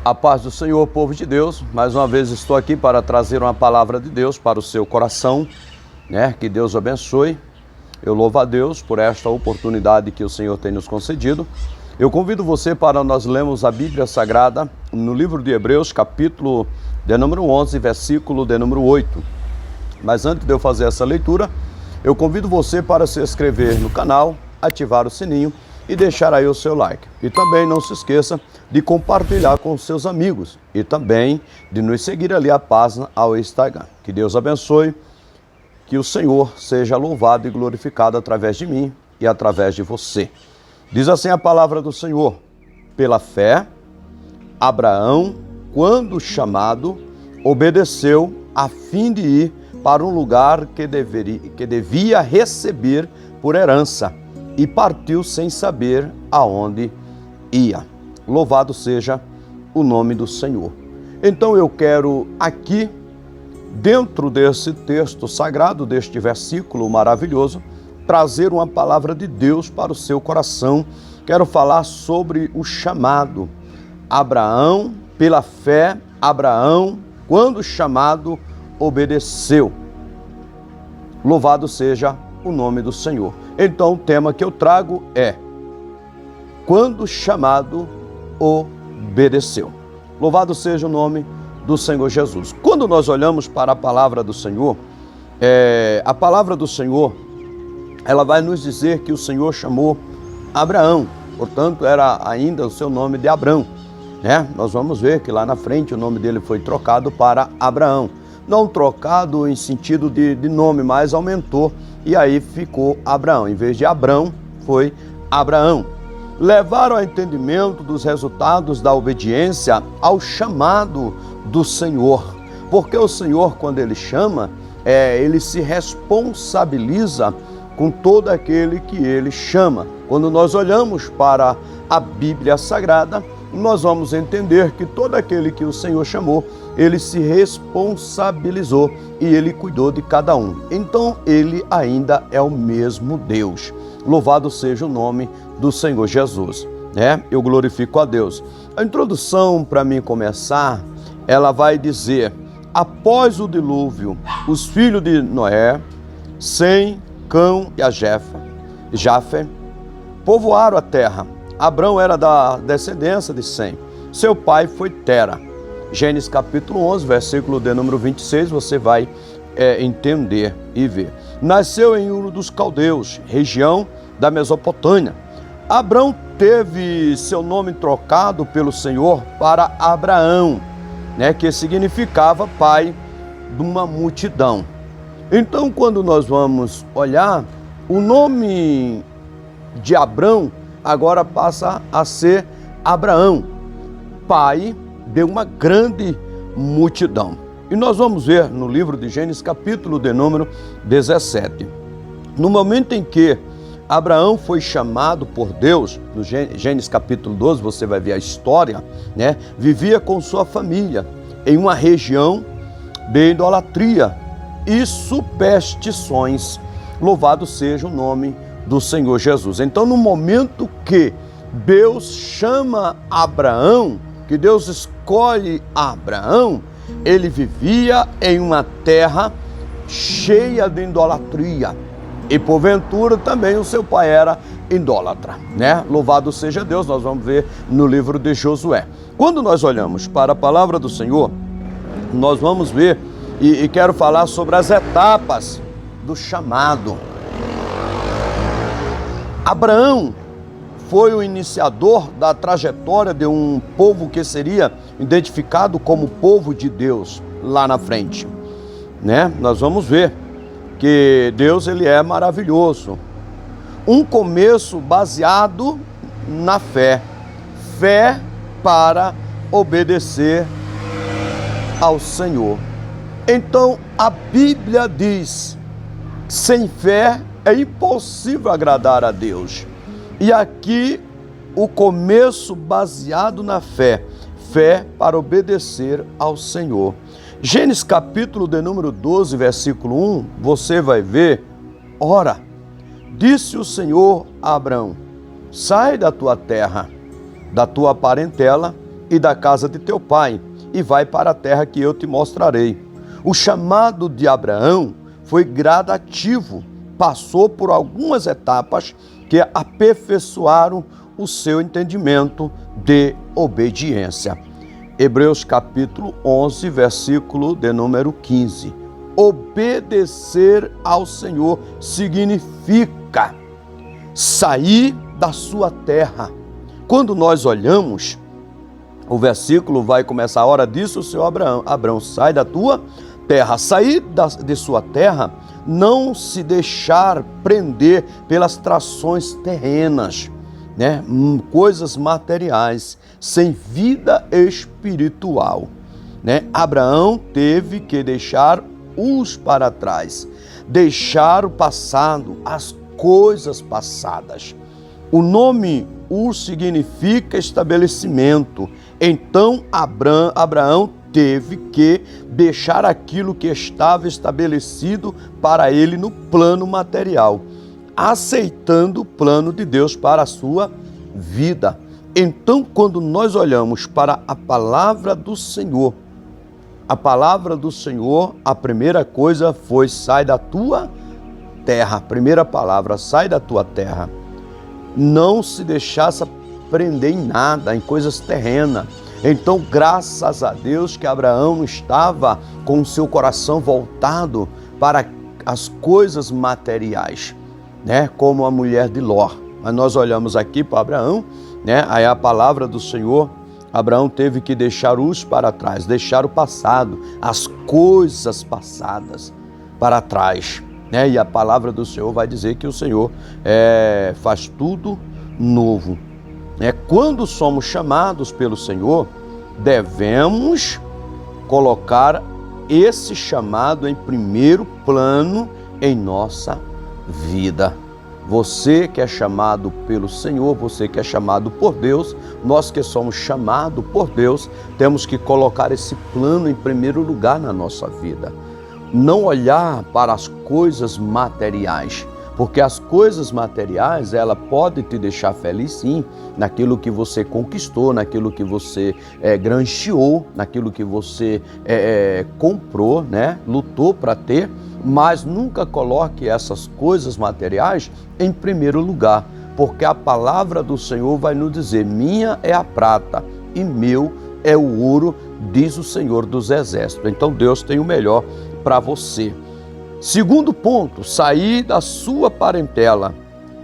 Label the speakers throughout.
Speaker 1: A paz do Senhor, povo de Deus. Mais uma vez estou aqui para trazer uma palavra de Deus para o seu coração, né? Que Deus abençoe. Eu louvo a Deus por esta oportunidade que o Senhor tem nos concedido. Eu convido você para nós lermos a Bíblia Sagrada no livro de Hebreus, capítulo de número 11, versículo de número 8. Mas antes de eu fazer essa leitura, eu convido você para se inscrever no canal, ativar o sininho e deixar aí o seu like. E também não se esqueça de compartilhar com os seus amigos e também de nos seguir ali a página ao Instagram. Que Deus abençoe, que o Senhor seja louvado e glorificado através de mim e através de você. Diz assim a palavra do Senhor: pela fé, Abraão, quando chamado, obedeceu a fim de ir para um lugar que devia receber por herança, e partiu sem saber aonde ia. Louvado seja o nome do Senhor. Então eu quero aqui, dentro desse texto sagrado, deste versículo maravilhoso, trazer uma palavra de Deus para o seu coração. Quero falar sobre o chamado. Abraão, pela fé, Abraão, quando chamado, obedeceu. Louvado seja o nome do Senhor. Então o tema que eu trago é: quando chamado, obedeceu. Louvado seja o nome do Senhor Jesus. Quando nós olhamos para a palavra do Senhor, a palavra do Senhor, ela vai nos dizer que o Senhor chamou Abraão, portanto era ainda o seu nome de Abrão, né? Nós vamos ver que lá na frente o nome dele foi trocado para Abraão. Não trocado em sentido de nome, mas aumentou e aí ficou Abraão. Em vez de Abrão, foi Abraão. Levaram ao entendimento dos resultados da obediência ao chamado do Senhor. Porque o Senhor, quando Ele chama, Ele se responsabiliza com todo aquele que Ele chama. Quando nós olhamos para a Bíblia Sagrada, nós vamos entender que todo aquele que o Senhor chamou, Ele se responsabilizou e Ele cuidou de cada um. Então, Ele ainda é o mesmo Deus. Louvado seja o nome do Senhor Jesus, né? Eu glorifico a Deus. A introdução, para mim começar, ela vai dizer: após o dilúvio, os filhos de Noé, Sem, Cão e a Jafé, povoaram a terra. Abrão era da descendência de Sem. Seu pai foi Tera. Gênesis capítulo 11, versículo de número 26, você vai entender e ver. Nasceu em Ur dos Caldeus, região da Mesopotâmia. Abrão teve seu nome trocado pelo Senhor para Abraão, né, que significava pai de uma multidão. Então, quando nós vamos olhar, o nome de Abrão agora passa a ser Abraão, pai de uma grande multidão. E nós vamos ver no livro de Gênesis, capítulo de número 17. No momento em que Abraão foi chamado por Deus, no Gênesis capítulo 12, você vai ver a história, né? Vivia com sua família em uma região de idolatria e superstições. Louvado seja o nome do Senhor Jesus. Então, no momento que Deus chama Abraão, que Deus escolhe Abraão, ele vivia em uma terra cheia de idolatria. E porventura também o seu pai era idólatra, né? Louvado seja Deus, nós vamos ver no livro de Josué. Quando nós olhamos para a palavra do Senhor, nós vamos ver e quero falar sobre as etapas do chamado. Abraão foi o iniciador da trajetória de um povo que seria identificado como povo de Deus lá na frente, né? Nós vamos ver que Deus, ele é maravilhoso. Um começo baseado na fé. Fé para obedecer ao Senhor. Então, a Bíblia diz: sem fé é impossível agradar a Deus. E aqui, o começo baseado na fé. Fé para obedecer ao Senhor. Gênesis capítulo de número 12, versículo 1, você vai ver: ora, disse o Senhor a Abrão: sai da tua terra, da tua parentela e da casa de teu pai, e vai para a terra que eu te mostrarei. O chamado de Abraão foi gradativo, passou por algumas etapas que aperfeiçoaram o seu entendimento de obediência. Hebreus capítulo 11, versículo de número 15. Obedecer ao Senhor significa sair da sua terra. Quando nós olhamos, o versículo vai começar: a hora disso, o Senhor Abraão, sai da tua terra. Sair de sua terra, não se deixar prender pelas trações terrenas, né? Coisas materiais, sem vida espiritual, né? Abraão teve que deixar os para trás, deixar o passado, as coisas passadas. O nome Ur significa estabelecimento. Então Abraão teve que deixar aquilo que estava estabelecido para ele no plano material, aceitando o plano de Deus para a sua vida. Então, quando nós olhamos para a palavra do Senhor, a primeira coisa foi: sai da tua terra. A primeira palavra: sai da tua terra. Não se deixasse prender em nada, em coisas terrenas. Então, graças a Deus que Abraão estava com o seu coração voltado para as coisas materiais, né? Como a mulher de Ló. Mas nós olhamos aqui para Abraão, né? Aí a palavra do Senhor: Abraão teve que deixar os para trás, deixar o passado, as coisas passadas para trás, né? E a palavra do Senhor vai dizer que o Senhor faz tudo novo. Quando somos chamados pelo Senhor, devemos colocar esse chamado em primeiro plano em nossa vida. Você que é chamado pelo Senhor, você que é chamado por Deus, nós que somos chamados por Deus, temos que colocar esse plano em primeiro lugar na nossa vida. Não olhar para as coisas materiais, porque as coisas materiais, ela pode te deixar feliz sim, naquilo que você conquistou, naquilo que você granjeou, naquilo que você comprou, né? Lutou para ter, mas nunca coloque essas coisas materiais em primeiro lugar, porque a palavra do Senhor vai nos dizer: minha é a prata e meu é o ouro, diz o Senhor dos Exércitos. Então Deus tem o melhor para você. Segundo ponto: sair da sua parentela.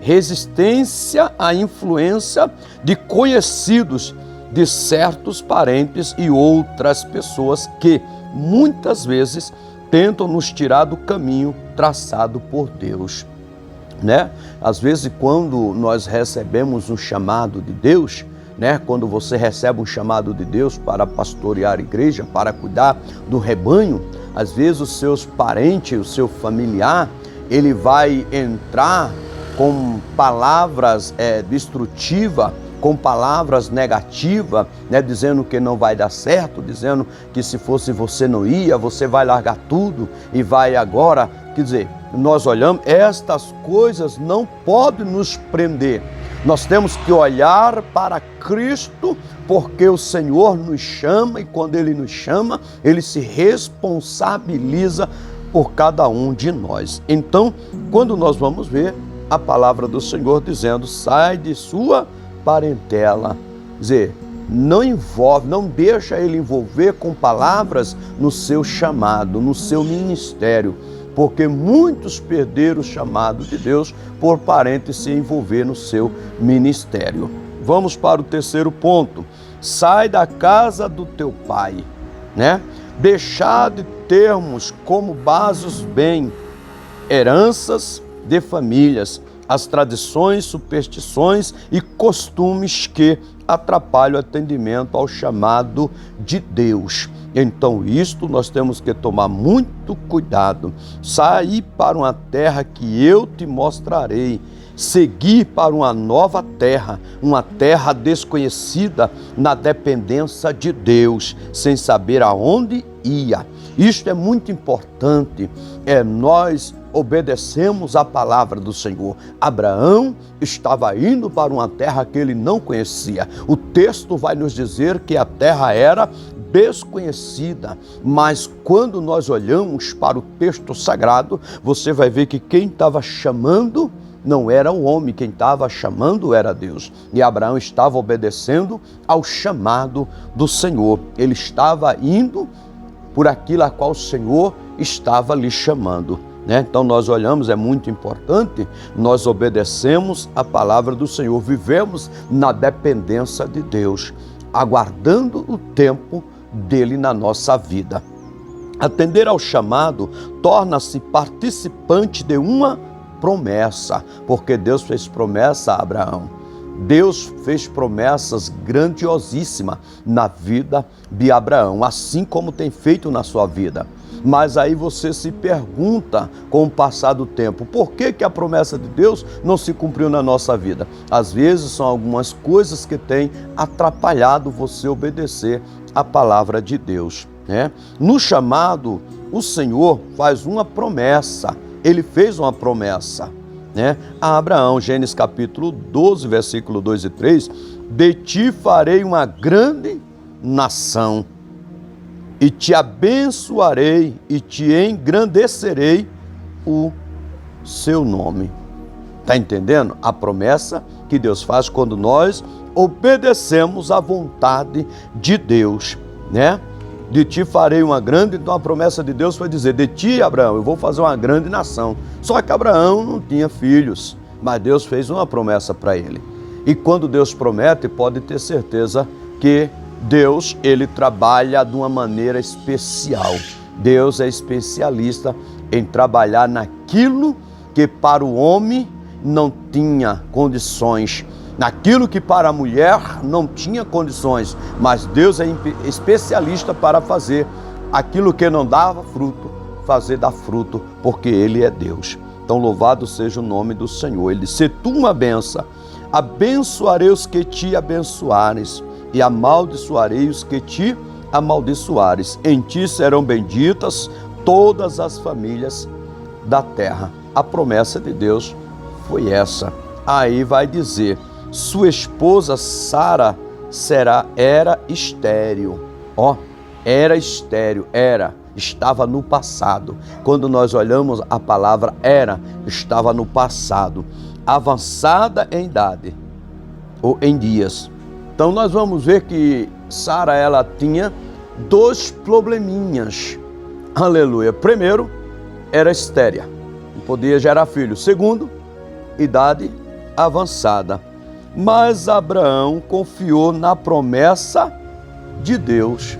Speaker 1: Resistência à influência de conhecidos, de certos parentes e outras pessoas que muitas vezes tentam nos tirar do caminho traçado por Deus, né? Às vezes, quando nós recebemos um chamado de Deus, né? Quando você recebe um chamado de Deus para pastorear a igreja, para cuidar do rebanho, às vezes os seus parentes, o seu familiar, ele vai entrar com palavras destrutivas, com palavras negativas, né? Dizendo que não vai dar certo, dizendo que se fosse você não ia, você vai largar tudo e vai agora. Quer dizer, nós olhamos, estas coisas não podem nos prender. Nós temos que olhar para Cristo, porque o Senhor nos chama e quando Ele nos chama, Ele se responsabiliza por cada um de nós. Então, quando nós vamos ver a palavra do Senhor dizendo: sai de sua parentela, quer dizer, não deixa ele envolver com palavras no seu chamado, no seu ministério, porque muitos perderam o chamado de Deus por parentes se envolver no seu ministério. Vamos para o terceiro ponto: sai da casa do teu pai, né? Deixar de termos como base os bens, heranças de famílias, as tradições, superstições e costumes que atrapalham o atendimento ao chamado de Deus. Então, isto nós temos que tomar muito cuidado. Sair para uma terra que eu te mostrarei. Seguir para uma nova terra, uma terra desconhecida, na dependência de Deus, sem saber aonde ia. Isto é muito importante, nós obedecemos a palavra do Senhor. Abraão estava indo para uma terra que ele não conhecia. O texto vai nos dizer que a terra era desconhecida, mas quando nós olhamos para o texto sagrado, você vai ver que quem estava chamando não era o homem, quem estava chamando era Deus. E Abraão estava obedecendo ao chamado do Senhor. Ele estava indo por aquilo a qual o Senhor estava lhe chamando. Então nós olhamos, é muito importante, nós obedecemos a palavra do Senhor, vivemos na dependência de Deus, aguardando o tempo dele na nossa vida. Atender ao chamado torna-se participante de uma promessa, porque Deus fez promessa a Abraão. Deus fez promessas grandiosíssimas na vida de Abraão, assim como tem feito na sua vida. Mas aí você se pergunta, com o passar do tempo, por que a promessa de Deus não se cumpriu na nossa vida? Às vezes são algumas coisas que têm atrapalhado você obedecer a palavra de Deus, No chamado, o Senhor faz uma promessa, Ele fez uma promessa, a Abraão. Gênesis capítulo 12, versículo 2 e 3, de ti farei uma grande nação, e te abençoarei e te engrandecerei o seu nome. Está entendendo? A promessa que Deus faz quando nós obedecemos à vontade de Deus, De ti farei uma grande, então a promessa de Deus foi dizer, de ti, Abraão, eu vou fazer uma grande nação. Só que Abraão não tinha filhos, mas Deus fez uma promessa para ele. E quando Deus promete, pode ter certeza que Deus, ele trabalha de uma maneira especial. Deus é especialista em trabalhar naquilo que para o homem não tinha condições, naquilo que para a mulher não tinha condições, mas Deus é especialista para fazer aquilo que não dava fruto, fazer dar fruto, porque Ele é Deus. Então louvado seja o nome do Senhor. Ele disse, se tu uma benção, abençoarei os que te abençoares, e amaldiçoarei os que te amaldiçoares. Em ti serão benditas todas as famílias da terra. A promessa de Deus foi essa. Aí vai dizer, sua esposa Sara era estéril. Era estéril, estava no passado. Quando nós olhamos a palavra estava no passado, avançada em idade ou em dias. Então nós vamos ver que Sara, ela tinha dois probleminhas. Aleluia. Primeiro, era estéril, não podia gerar filho. Segundo, idade avançada. Mas Abraão confiou na promessa de Deus.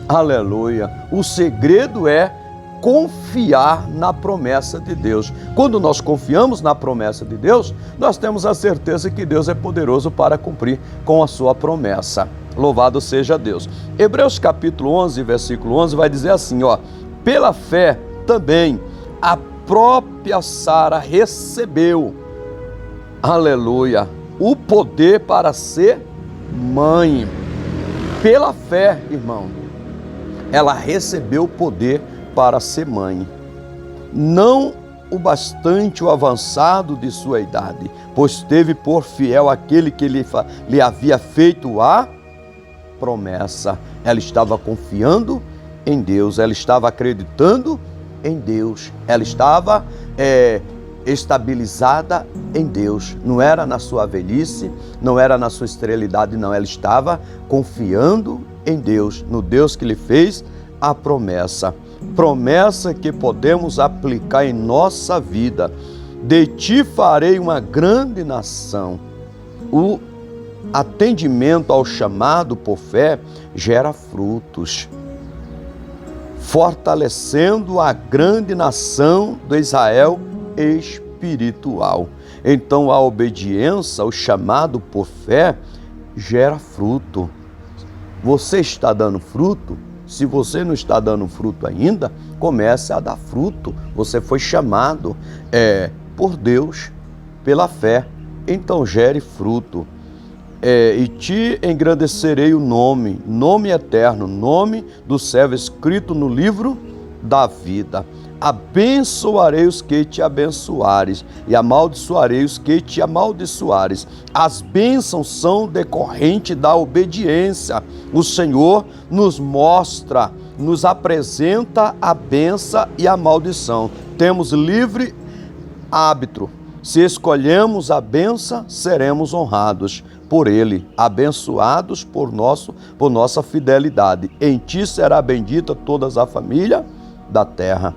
Speaker 1: Aleluia. O segredo é confiar na promessa de Deus. Quando nós confiamos na promessa de Deus, nós temos a certeza que Deus é poderoso para cumprir com a sua promessa. Louvado seja Deus. Hebreus capítulo 11, versículo 11 vai dizer assim, pela fé também a própria Sara recebeu, aleluia, o poder para ser mãe. Pela fé, irmão, ela recebeu o poder para ser mãe. Não o bastante o avançado de sua idade, pois teve por fiel aquele que lhe havia feito a promessa. Ela estava confiando em Deus, ela estava acreditando em Deus, ela estava estabilizada em Deus. Não era na sua velhice, não era na sua esterilidade, não. Ela estava confiando em Deus, no Deus que lhe fez a promessa. Promessa que podemos aplicar em nossa vida. De ti farei uma grande nação. O atendimento ao chamado por fé gera frutos, fortalecendo a grande nação do Israel espiritual. Então a obediência ao chamado por fé gera fruto. Você está dando fruto? Se você não está dando fruto ainda, comece a dar fruto. Você foi chamado por Deus, pela fé. Então gere fruto. E te engrandecerei o nome eterno, nome do servo escrito no livro da vida. Abençoarei os que te abençoares e amaldiçoarei os que te amaldiçoares. As bênçãos são decorrentes da obediência. O Senhor nos mostra, nos apresenta a bênção e a maldição. Temos livre árbitro. Se escolhemos a bênção, seremos honrados por Ele, abençoados por nossa fidelidade. Em ti será bendita toda a família da terra.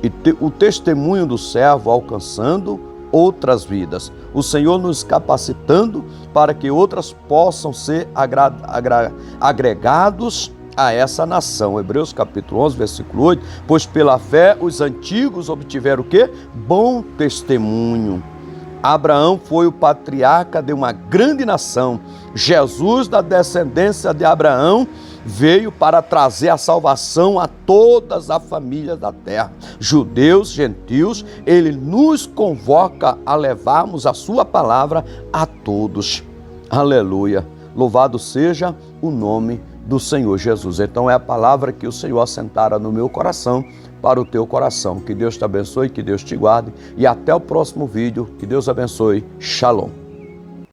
Speaker 1: E o testemunho do servo alcançando outras vidas. O Senhor nos capacitando para que outras possam ser agregados a essa nação. Hebreus capítulo 11, versículo 8. Pois pela fé os antigos obtiveram o quê? Bom testemunho. Abraão foi o patriarca de uma grande nação. Jesus, da descendência de Abraão, veio para trazer a salvação a todas as famílias da terra. Judeus, gentios, ele nos convoca a levarmos a sua palavra a todos. Aleluia. Louvado seja o nome do Senhor Jesus. Então é a palavra que o Senhor assentara no meu coração para o teu coração. Que Deus te abençoe, que Deus te guarde e até o próximo vídeo. Que Deus abençoe. Shalom.